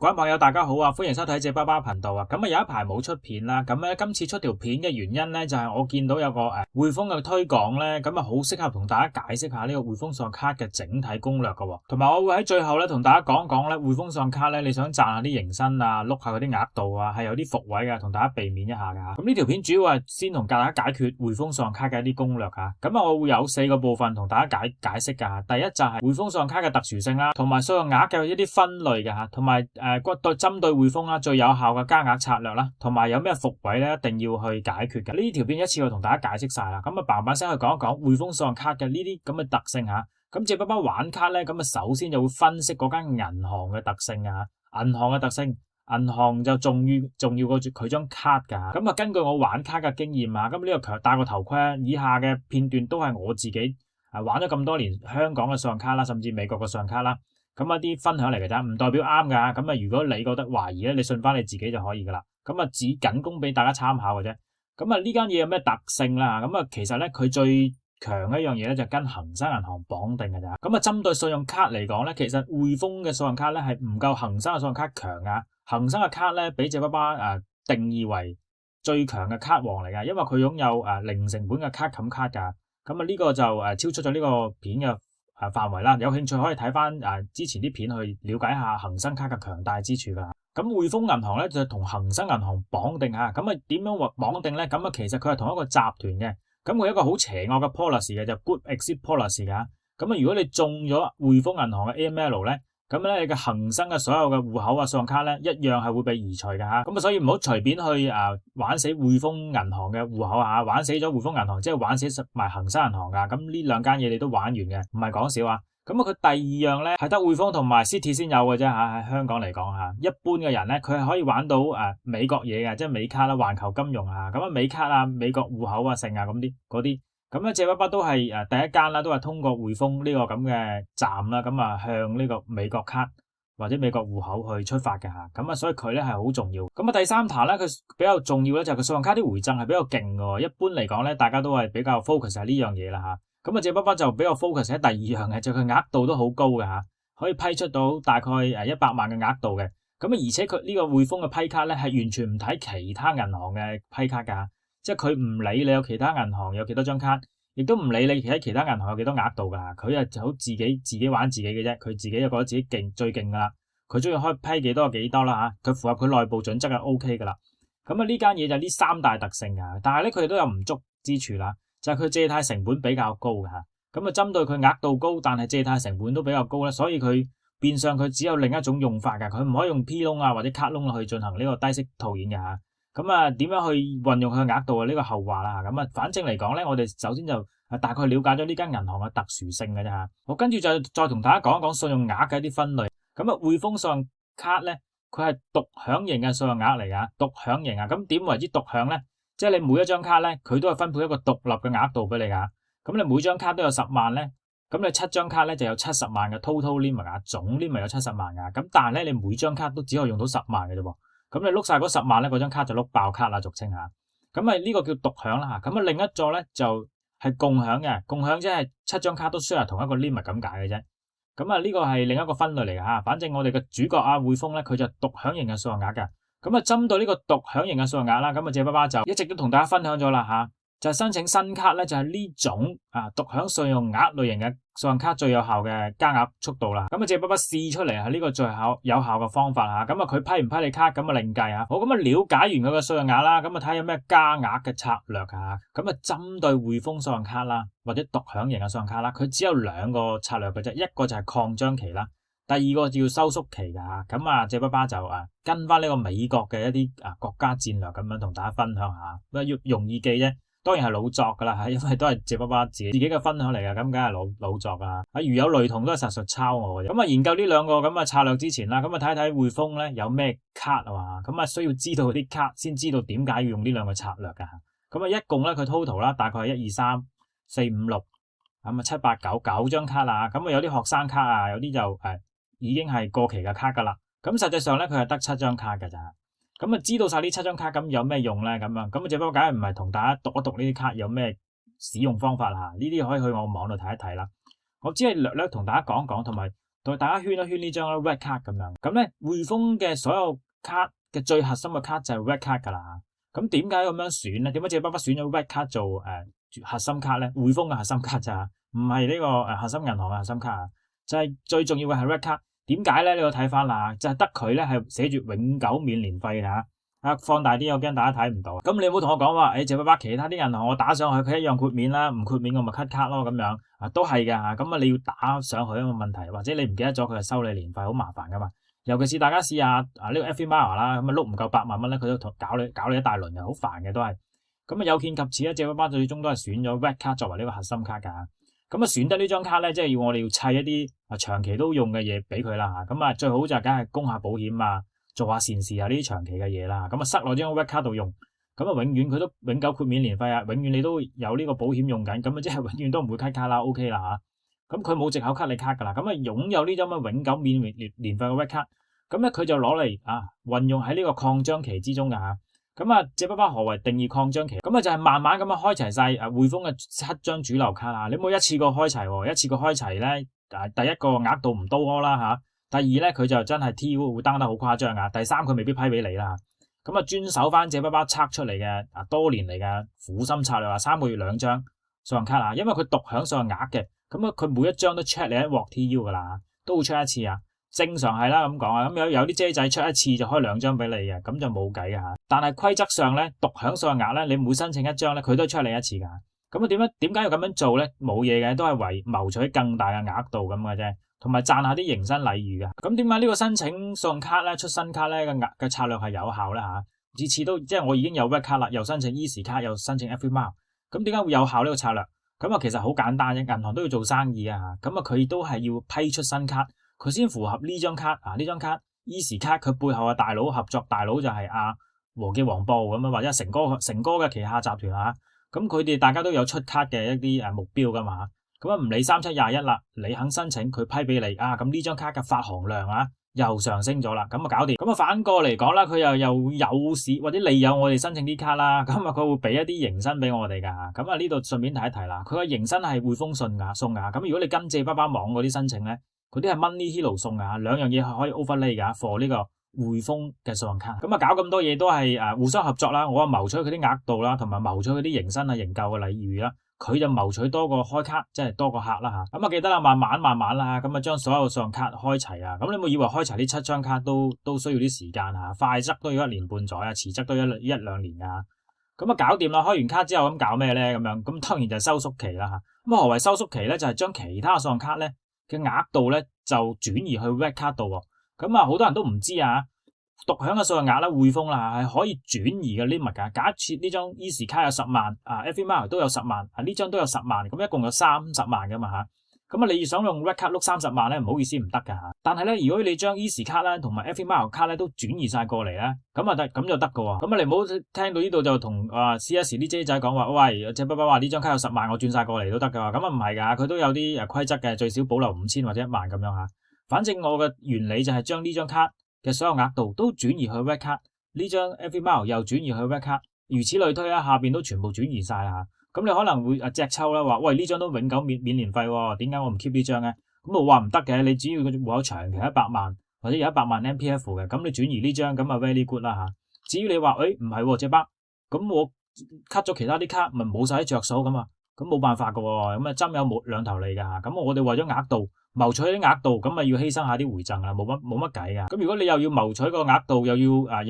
各位網友大家好啊，歡迎收睇借爸爸頻道啊。咁有一排冇出片啦，咁咧今次出條片嘅原因咧就係我見到有個匯豐嘅推廣咧，咁好適合同大家解釋下呢個匯豐信用卡嘅整體攻略噶，同埋我會喺最後咧同大家講講咧匯豐信用卡咧，你想賺下啲迎新啊，碌下嗰啲額度啊，係有啲伏位嘅，同大家避免一下噶。咁呢條片主要係先同大家解決匯豐信用卡嘅一啲攻略啊。咁我會有4個部分同大家解釋噶。第一就係匯豐信用卡嘅特殊性啦，同埋信用額嘅一啲分類嘅吓，同埋針對匯豐啦最有效嘅加額策略啦，同埋有咩伏位咧一定要去解決嘅。呢條片一次我同大家解釋晒啦，咁嘭聲去講一講匯豐信用卡嘅呢啲咁嘅特性吓。咁借爸爸玩卡咧，咁首先就會分析嗰間銀行嘅特性啊，銀行嘅特性，銀行就重要過佢張卡噶。咁根據我玩卡嘅經驗啊，咁呢個戴個頭盔，以下嘅片段都係我自己玩咗咁多年香港嘅信用卡啦，甚至美國嘅信用卡啦。咁一啲分享嚟嘅咋，唔代表啱噶。咁如果你覺得懷疑咧，你信翻你自己就可以噶啦。咁只僅供俾大家參考嘅啫。咁呢間嘢有咩特性啦？咁其實咧佢最強嘅一樣嘢咧就跟恒生銀行綁定嘅咋。咁針對信用卡嚟講咧，其實匯豐嘅信用卡咧係唔夠恒生嘅信用卡強噶。恒生嘅卡咧俾借爸爸定義為最強嘅卡王嚟噶，因為佢擁有零成本嘅卡冚卡噶。咁呢個就超出咗呢個片嘅範圍啦，有興趣可以睇翻之前啲片去了解下恒生卡嘅強大之處噶。咁匯豐銀行咧就同恒生銀行綁定下，咁點樣綁定咧？咁其實佢係同一個集團嘅，咁佢有一個好邪惡嘅 policy 嘅，就 good exit policy 噶。咁如果你中咗匯豐銀行嘅 AML 咧，咁咧你嘅恒生嘅所有嘅戶口信用卡咧一樣係會被移除嘅吓。咁所以唔好隨便去玩死匯豐銀行嘅戶口吓，玩死咗匯豐銀行即係玩死埋恒生銀行噶。咁呢兩間嘢你都玩完嘅，唔係講笑啊。咁佢第二樣咧係得匯豐同埋 Citi 先有嘅啫吓，喺香港嚟講吓，一般嘅人咧佢係可以玩到美國嘢嘅，即係美卡啦、環球金融啊，咁美卡啊、美國戶口啊、剩啊咁啲。咁借爸爸都係第一間啦，都係通過匯豐呢個咁嘅站啦，咁向呢個美國卡或者美國戶口去出發嘅吓，咁所以佢咧係好重要。咁第三壇咧，佢比較重要咧就係佢信用卡啲回贈係比較勁嘅。一般嚟講咧，大家都係比較 focus 喺呢樣嘢啦吓。咁借爸爸就比較 focus 喺第二樣嘅，就佢額度都好高嘅吓，可以批出到大概100萬嘅額度嘅。咁而且佢呢個匯豐嘅批卡咧係完全唔睇其他銀行嘅批卡噶。即係佢唔理你有其他銀行有幾多張卡，亦都唔理你喺其他銀行有幾多額度噶，佢就好自己玩自己嘅啫，佢自己就覺得自己最勁噶啦，佢中意開批幾多就幾多啦吓，佢符合佢內部準則係 OK 噶啦。咁呢間嘢就呢3大特性噶，但係咧佢哋都有唔足之處啦，就係佢借貸成本比較高噶吓，咁針對佢額度高，但係借貸成本都比較高咧，所以佢變相佢只有另一種用法噶，佢唔可以用 P 窿或者卡窿去進行呢個低息套現嘅吓。咁點樣去運用佢嘅額度呢個後話啦。咁反正嚟講咧，我哋首先就大概了解咗呢間銀行嘅特殊性嘅啫吓。我跟住就再同大家講一講信用額嘅一啲分類。咁匯豐信用卡咧，佢係獨享型嘅信用額嚟噶，獨享型啊。咁點為之獨享咧？即係你每一張卡咧，佢都係分配一個獨立嘅額度俾你噶。咁你每張卡都有10萬咧，咁你7張卡咧就有70萬嘅 total limit 啊，總 limit 有70萬噶。咁但係咧，你每張卡都只可以用到10萬嘅啫喎。咁你碌晒嗰10萬咧，嗰張卡就碌爆卡啦，俗稱吓。咁呢個叫獨享啦吓。咁另一座咧就係共享嘅，共享即係7張卡都 share 同一個 limit 咁解嘅啫。咁呢個係另一個分類嚟嘅吓。反正我哋嘅主角匯豐咧，佢就獨享型嘅信用額噶。咁針對呢個獨享型嘅信用額啦，咁借爸爸就一直都同大家分享咗啦吓。就係申請新卡咧，就係呢種獨享信用額類型嘅信用卡最有效嘅加額速度啦。咁借爸爸試出嚟係呢個最有效嘅方法吓。咁佢批唔批你卡咁另計啊。好，咁了解完佢嘅信用額啦，咁睇下有咩加額嘅策略啊。咁針對匯豐信用卡啦，或者獨享型嘅信用卡啦，佢只有2個策略嘅啫。一個就係擴張期啦，第二個叫收縮期噶吓。咁借爸爸就跟翻呢個美國嘅一啲國家戰略咁樣同大家分享下，要容易記啫。當然係老作噶啦，因為都係借爸爸自己嘅分享嚟噶，咁梗係老作啦。如有雷同都係實屬抄我嘅。咁研究呢2個咁嘅策略之前啦，咁睇睇匯豐咧有咩卡啊嘛，咁需要知道啲卡先知道點解要用呢2個策略噶。咁一共咧佢 total 啦，大概係1、2、3、4、5、6，咁7、8、9張卡啦。咁有啲學生卡啊，有啲就已經係過期嘅卡噶啦。咁實際上咧佢係得7張卡噶咋。咁知道晒呢7張卡咁有咩用咧？咁借爸爸梗係唔係同大家讀一讀呢啲卡有咩使用方法啦？呢啲可以去我網度睇一睇啦。我只係略略同大家講講，同埋對大家圈一圈呢張 red card 咁樣。咁咧匯豐嘅所有卡嘅最核心嘅卡就係 red card 噶啦。咁點解咁樣選咧？點解借爸爸選咗 red card 做核心卡咧？匯豐嘅核心卡咋，唔係呢個核心銀行嘅核心卡啊，就係最重要嘅係 red card。點解咧？呢個睇翻啦，就係得佢咧係寫住永久免年費嘅嚇。放大啲，我驚大家睇唔到。咁你唔好同我講話，借爸爸其他啲銀行我打上去佢一樣豁免啦，唔豁免我咪 cut 卡咯咁樣。都係嘅嚇。咁你要打上去一個問題，或者你唔記得咗佢係收你年費，好麻煩噶嘛。尤其是大家試下呢個 FMR 啦，咁碌唔夠8萬蚊咧，佢都搞你一大輪嘅，好煩嘅都係。咁有見及此咧，借爸爸最終都係選咗 red 卡作為呢個核心卡㗎。咁選得呢張卡咧，即係我哋要砌一啲長期都用嘅嘢俾佢啦嚇。咁最好就梗係供下保險啊，做下善事啊，呢啲長期嘅嘢啦。咁塞落張 red 卡度用，咁永遠佢都永久豁免年費啊，永遠你都有呢個保險用緊，咁即係永遠都唔會 cut 卡啦 ，OK 啦嚇。咁佢冇藉口 cut 你卡㗎啦。咁擁有呢張永久免年費嘅 red 卡，咁咧佢就攞嚟運用喺呢個擴張期之中㗎嚇。咁借爸爸何為定義擴張期？咁就係慢慢咁樣開齊晒匯豐嘅7張主流卡啦。你冇一次過開齊喎，一次過開齊咧，第一個額度唔多啦嚇。第二咧佢就真係 TU 會 down 得好誇張啊。第三佢未必批俾你啦。咁遵守翻借爸爸測出嚟嘅多年嚟嘅苦心策略3個月2張信用卡啊，因為佢獨享信用額嘅，咁佢每一張都 check 你一鑊 TU 㗎啦，都會 check 一次啊。正常係啦咁講啊，咁有啲姐仔出一次就開2張俾你嘅，咁就冇計嘅嚇。但係規則上咧，獨享信用額咧，你每申請一張咧，佢都出你一次㗎。咁點解要咁樣做咧？冇嘢嘅，都係為謀取更大嘅額度咁嘅啫，同埋賺下啲迎新禮遇嘅。咁點解呢個申請信用卡咧、出新卡咧嘅策略係有效咧嚇？次次都即係我已經有 red 卡啦，又申請 Easy 卡，又申請 FMR，咁點解會有效呢個策略？咁其實好簡單啫，銀行都要做生意啊嚇，咁佢都係要批出新卡。佢先符合呢張卡呢張卡 Easy 卡，佢背後嘅大佬合作大佬就係和記黃埔咁啊，或者成哥嘅旗下集團啊，咁佢哋大家都有出卡嘅一啲目標噶嘛，咁唔理3721啦，你肯申請佢批俾你咁呢張卡嘅發行量又上升咗啦，咁搞掂。咁反過嚟講啦，佢又有市或者利誘我哋申請啲卡啦，咁佢會俾一啲迎新俾我哋噶，咁呢度順便提一提啦，佢嘅迎新係匯豐送㗎，咁如果你跟借爸爸網嗰啲申請咧。嗰啲係 Money Hero 送㗎，兩樣嘢係可以 overlay 㗎 for 呢個匯豐嘅信用卡。咁搞咁多嘢都係互相合作啦。我謀取佢啲額度啦，同埋謀取佢啲迎新營購嘅禮遇啦。佢就謀取多個開卡，即係多個客啦嚇。咁記得啦，慢慢啦，咁將所有信用卡開齊啊。咁你冇以為開齊呢7張卡都需要啲時間嚇，快則都要1年半載啊，遲則都一兩年㗎。咁搞掂啦，開完卡之後咁搞咩咧？咁當然就係收縮期啦嚇。咁何為收縮期咧？就係將其他信用卡咧嘅額度咧就轉移去 red 卡度喎，咁好多人都唔知獨享嘅信用額咧，匯豐啦係可以轉移嘅 limit 㗎。假設呢張 Easy 卡有10萬，FMR 都有10萬，呢張都有10萬，咁一共有30萬㗎嘛嚇。咁你想用 red 卡碌30萬咧，唔好意思唔得㗎嚇。但係咧，如果你將 Easy 卡咧同埋 FMR 卡咧都轉移晒過嚟咧，咁就得㗎喎。咁你唔好聽到呢度就同CS 啲姐仔講話，喂，借爸爸話呢張卡有10萬，我轉晒過嚟都得㗎。咁唔係㗎，佢都有啲規則嘅，最少保留5000或者1萬咁樣嚇。反正我嘅原理就係將呢張卡嘅所有額度都轉移去 red 卡，呢張 FMR 又轉移去 red 卡，如此類推下邊都全部轉移晒啦。咁你可能會隻抽啦，話喂，呢張都永久免年費喎，點解我唔 keep 呢張咧？咁我話唔得嘅，你只要個戶口長期100萬或者有100萬 MPF 嘅，咁你轉移呢張咁very good 啦嚇。至於你話唔係喎，借爸，咁我 cut 咗其他啲卡，咪冇晒啲着數咁啊？咁冇辦法㗎喎，咁針有兩頭利㗎嚇。咁我哋為咗額度謀取啲額度，咁咪要犧牲下啲回贈啦，冇乜計㗎。咁如果你又要謀取個額度，又要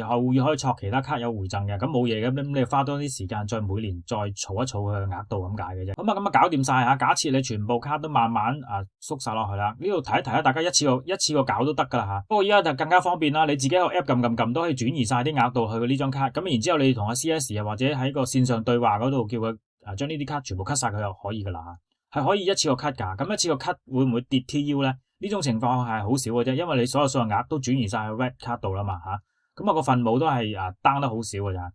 可以錯其他卡有回贈嘅，咁冇嘢嘅，咁你花多啲時間再每年再儲一儲佢嘅額度咁解嘅啫。咁搞掂晒嚇。假設你全部卡都慢慢縮晒落去啦，呢度提一提大家一次過搞都得㗎啦嚇。不過依家就更加方便啦，你自己個 app 撳都可以轉移晒啲額度去呢張卡。咁然之後你同CS 或者喺個線上對話嗰度叫佢將呢啲卡全部 cut 晒佢就可以㗎啦。係可以一次過 cut 㗎，咁一次過 cut 會唔會跌 TU 咧？呢種情況係好少嘅啫，因為你所有信用額都轉移晒去 red 卡度啦嘛嚇，咁個分母都係down 得好少㗎咋。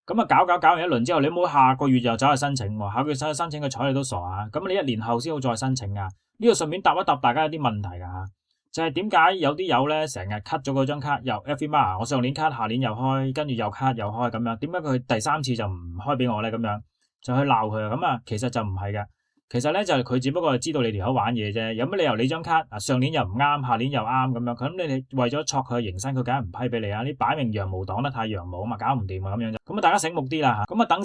咁搞完一輪之後，你冇下個月又走去申請喎，下個月走去申請佢睬你都傻啊！咁你1年後先好再申請啊。呢度順便答一答大家一啲問題㗎嚇，就係點解有啲友咧成日 cut 咗嗰張卡又 FMR，我上年 cut 下年又開，跟住又 cut 又開咁樣，點解佢第3次就唔開俾我咧？咁樣就去鬧佢啊！咁其實就唔係嘅。其實咧就係佢只不過係知道你條友玩嘢啫，有乜理由你張卡上年又唔啱，下年又啱咁樣？咁你為咗戳佢嘅營生，佢梗係唔批俾你啊！你擺明羊毛擋得太羊毛啊嘛，搞唔掂啊咁樣啫。咁大家醒目啲啦嚇，咁等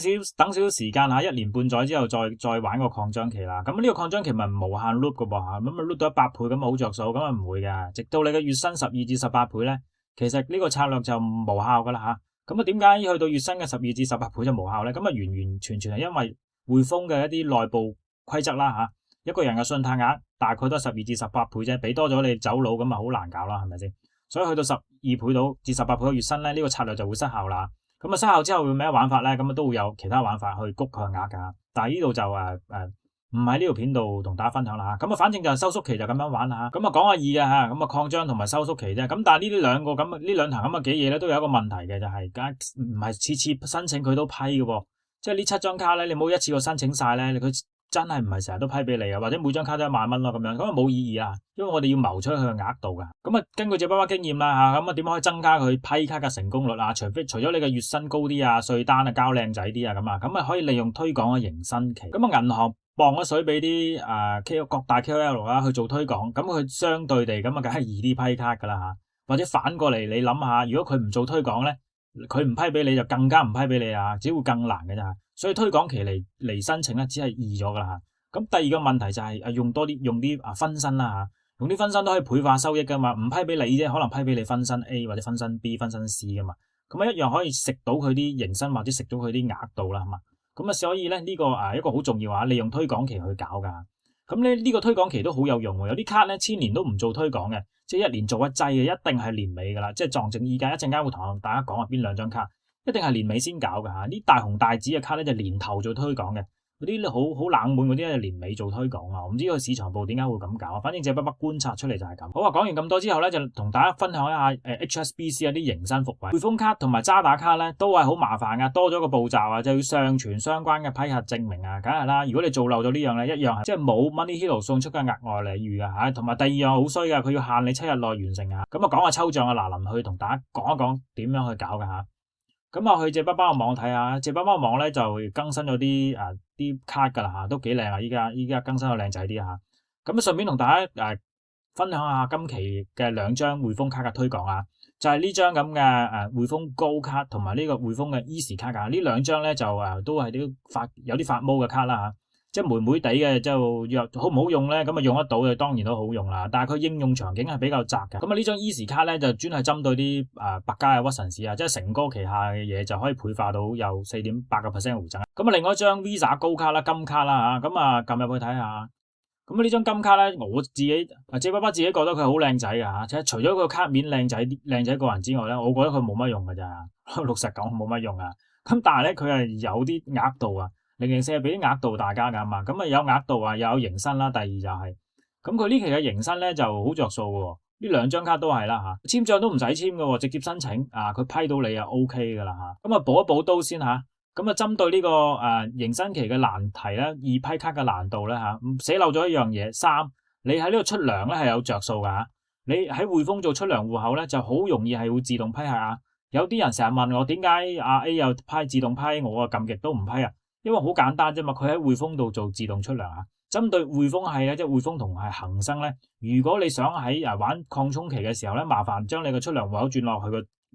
少少時間嚇，1年半載之後再玩個擴張期啦。咁呢個擴張期咪無限 loop 嘅噃嚇，咁啊 loop 到100倍咁好着數，咁啊唔會嘅，直到你嘅月薪12至18倍咧，其實呢個策略就無效噶啦嚇。咁點解去到月薪嘅12至18倍就無效咧？咁完完全全係因為匯豐嘅一啲內部規則啦嚇，一個人嘅信貸額大概都係12至18倍啫，俾多咗你走佬咁啊好難搞啦，係咪先？所以去到12倍到至18倍嘅月薪咧，呢個策略就會失效啦。咁失效之後會咩玩法咧？咁都會有其他玩法去谷佢額噶。但係呢度就唔喺呢條片度同大家分享啦。咁反正就收縮期就咁樣玩啦。咁講下易嘅嚇，咁擴張同埋收縮期啫。咁但係呢兩壇咁嘅幾嘢咧，都有一個問題嘅，就係唔係次次申請佢都批嘅喎。即係呢7張卡咧，你冇一次過申請晒咧，佢真係唔係成日都批俾你啊，或者每張卡都1萬蚊咯咁樣，咁啊冇意義啊，因為我哋要謀出佢嘅額度噶。咁啊，根據借爸爸經驗啦嚇，咁啊點可以增加佢批卡嘅成功率啊？除咗你嘅月薪高啲啊，稅單啊交靚仔啲啊咁啊可以利用推廣嘅迎新期。咁啊銀行磅咗水俾啲各大 KOL 啦去做推廣，咁佢相對地咁啊梗係易啲批卡噶啦嚇。或者反過嚟你諗下，如果佢唔做推廣咧，佢唔批俾你就更加唔批俾你啊，只會更難嘅咋。所以推廣期嚟申請咧，只係易咗噶啦嚇。咁第二個問題就係用啲分身啦嚇，用啲分身都可以倍化收益噶嘛，唔批俾你啫，可能批俾你分身 A 或者分身 B、分身 C 噶嘛，咁一樣可以食到佢啲營生或者食到佢啲額度啦，係嘛？咁所以咧呢個一個好重要啊，利用推廣期去搞噶。咁呢個推廣期都好有用喎，有啲卡咧1000年都唔做推廣嘅，即係1年做一劑嘅，一定係年尾噶啦，即係撞正意價。一陣間會同大家講下邊2張卡。一定係年尾先搞嘅嚇，啲大紅大紫嘅卡咧就年頭做推廣嘅，嗰啲好冷門嗰啲咧年尾做推廣啊！我唔知個市場部點解會咁搞，反正借爸爸觀察出嚟就係咁。好啊，講完咁多之後咧，就同大家分享一下HSBC 一啲迎新福惠。匯豐卡同埋渣打卡咧都係好麻煩噶，多咗個步驟啊，就要上傳相關嘅批核證明啊，梗係啦。如果你做漏咗呢樣咧，一樣係即係冇 Money Hero 送出嘅額外禮遇噶嚇。同埋第二樣好衰噶，佢要限你7日內完成啊。咁啊講下抽獎啊，嗱臨去同大家講一講點樣去搞噶嚇。咁啊去借爸爸個網睇下，借爸爸個網咧就更新咗啲卡噶啦嚇，都幾靚啊！依家更新到靚仔啲嚇。咁啊順便同大家分享下今期嘅2張匯豐卡嘅推廣啊，就係呢張咁嘅匯豐高卡同埋呢個匯豐嘅 Easy 卡㗎。呢2張咧就都係有啲發毛嘅卡啦嚇。即係霉霉地嘅，就好唔好用咧？咁啊用得到嘅當然都好用啦，但係佢應用場景係比較窄嘅。咁啊呢張 Easy 卡咧就專係針對啲百佳啊、屈臣氏啊，即係成哥旗下嘅嘢就可以倍化到有 4.8% 回贈。咁啊另外一張 Visa 高卡啦、金卡啦嚇，咁啊撳入去睇下。咁呢張金卡咧，我自己借爸爸自己覺得佢好靚仔㗎嚇，即係除咗佢個卡面靚仔過人之外咧，我覺得佢冇乜用㗎咋。老實講冇乜用啊。咁但係咧佢係有啲額度啊。004係俾啲額度大家㗎嘛，咁啊有額度啊，又有迎新啦。第二就係，咁佢呢期嘅迎新咧就好着數嘅，呢2張卡都係啦嚇，簽帳都唔使簽嘅，直接申請佢批到你啊 OK 㗎啦嚇。咁啊補一補刀先嚇，咁啊針對呢個迎新期嘅難題咧，二批卡嘅難度咧嚇，寫漏咗一樣嘢。3，你喺呢度出糧咧係有着數㗎嚇，你喺匯豐做出糧戶口咧就好容易係會自動批核啊。有啲人成日問我點解A 又批自動批，我撳極都唔批啊？因為好簡單啫嘛，佢喺匯豐度做自動出糧啊。針對匯豐係咧，即係匯豐同係恒生咧，如果你想喺玩擴充期嘅時候咧，麻煩將你個出糧戶口轉落去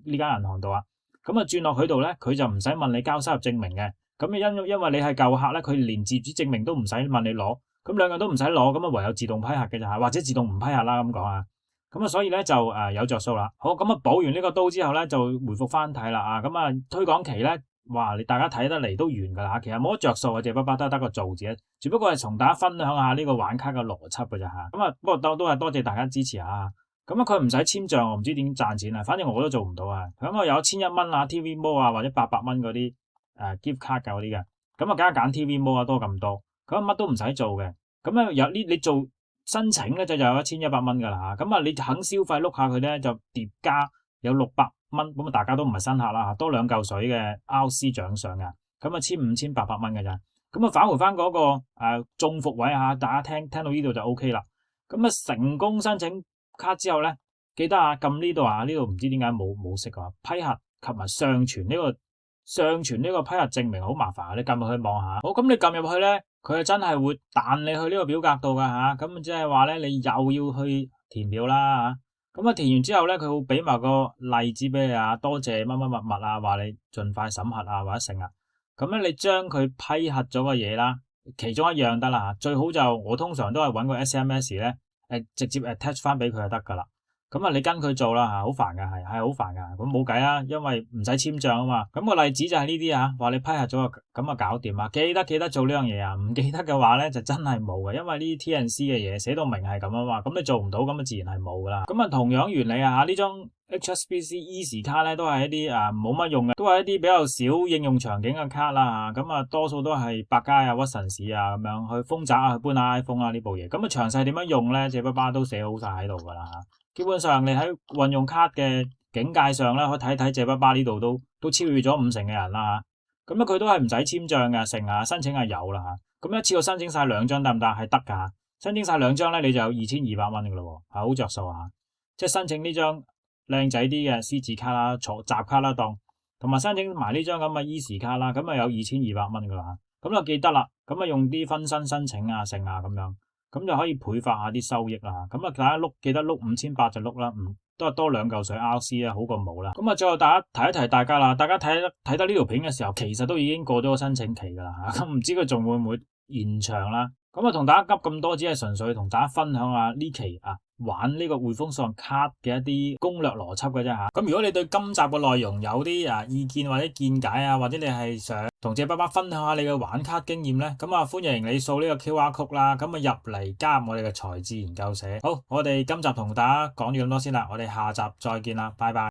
呢間銀行度啊。咁啊轉落佢度咧，佢就唔使問你交收入證明嘅。咁因為你係舊客咧，佢連自主證明都唔使問你攞，咁2樣都唔使攞，咁啊唯有自動批核嘅咋，或者自動唔批核啦咁講啊。咁啊所以咧就有着數啦。好，咁啊補完呢個刀之後咧，就回復翻睇啦啊。咁啊推廣期咧。哇！你大家睇得嚟都完㗎啦，其實冇得着數啊，借爸爸得個做字咧，只不過係同大家分享下呢個玩卡嘅邏輯㗎咋嚇。咁啊，不過都係多謝大家支持啊。咁啊，佢唔使簽帳，我唔知點賺錢啊。反正我都做唔到啊。咁我有1100蚊啊 TV Mall 啊，或者800蚊嗰啲gift card 嗰啲嘅。咁啊，梗係揀 TV Mall 啊，多咁多。咁乜都唔使做嘅。咁啊，你做申請咧就有1100蚊㗎啦嚇。咁啊，你肯消費碌下佢咧就疊加有600蚊，咁啊大家都唔係新客啦，多2嚿水嘅 RC 獎賞嘅，咁啊1500-1800蚊嘅咋，咁啊返回翻嗰個中伏位啊，大家聽到呢度就 OK 啦。咁啊成功申請卡之後咧，記得撳呢度啊，呢度唔知點解冇識啊，批核及埋上傳呢個上傳呢個批核證明好麻煩，你撳入去望下。好，咁你撳入去咧，佢係真係會彈你去呢個表格度噶吓，咁即係話咧你又要去填表啦吓，咁填完之後咧，佢會俾埋個例子俾你啊，多謝乜乜物物啊，話你盡快審核啊或者成啊，咁咧你將佢批核咗個嘢啦，其中一樣得啦吓，最好就我通常都係搵個 SMS 咧，直接 attach 翻俾佢就得噶啦。咁啊，你跟佢做啦吓，好煩噶，係好煩噶，咁冇計啊，因為唔使簽賬啊嘛。咁個例子就係呢啲啊，話你批核咗咁啊搞掂啊，記得做呢樣嘢啊，唔記得嘅話咧就真係冇嘅，因為呢啲 T&C 嘅嘢寫到明係咁啊嘛，咁你做唔到咁啊自然係冇噶啦。咁啊同樣原理啊，呢張 HSBC Easy 卡咧都係一啲冇乜用嘅，都係一啲比較少應用場景嘅卡啦吓，咁啊多數都係百佳啊、屈臣氏啊咁樣去豐澤啊、去搬下 iPhone 啊呢部嘢。咁啊詳細點樣用咧，借爸爸都寫好晒喺度噶啦吓。基本上你喺運用卡嘅境界上咧，可以睇睇借爸爸呢度都超越咗50%嘅人啦吓。咁咧佢都係唔使簽賬嘅，申請係有啦吓。咁一次過申請晒2張得唔得？係得噶。申請晒2張咧，你就有2200蚊噶咯，係好着數啊！即係申請呢張靚仔啲嘅獅子卡啦、集卡啦當，同埋申請埋呢張咁嘅 Easy 卡啦，咁啊有2200蚊噶啦。咁就記得啦，咁啊用啲分身申請啊成啊咁樣。咁就可以倍發下啲收益啦，咁啊大家記得碌5800就碌啦，都係多2嚿水 RC 啊，好過冇啦。咁啊最後大家提一提大家啦，大家睇得呢條片嘅時候，其實都已經過咗個申請期噶啦吓，咁唔知佢仲會唔會延長啦？咁啊同大家急咁多，只係純粹同大家分享下呢期玩呢個匯豐信用卡嘅一啲攻略邏輯嘅啫吓。咁如果你對今集嘅內容有啲意見或者見解啊，或者你係想同借爸爸分享下你嘅玩卡經驗咧，咁啊歡迎你掃呢個 QR code 啦，咁啊入嚟加入我哋嘅財智研究社。好，我哋今集同大家講咗咁多先啦，我哋下集再見啦，拜拜。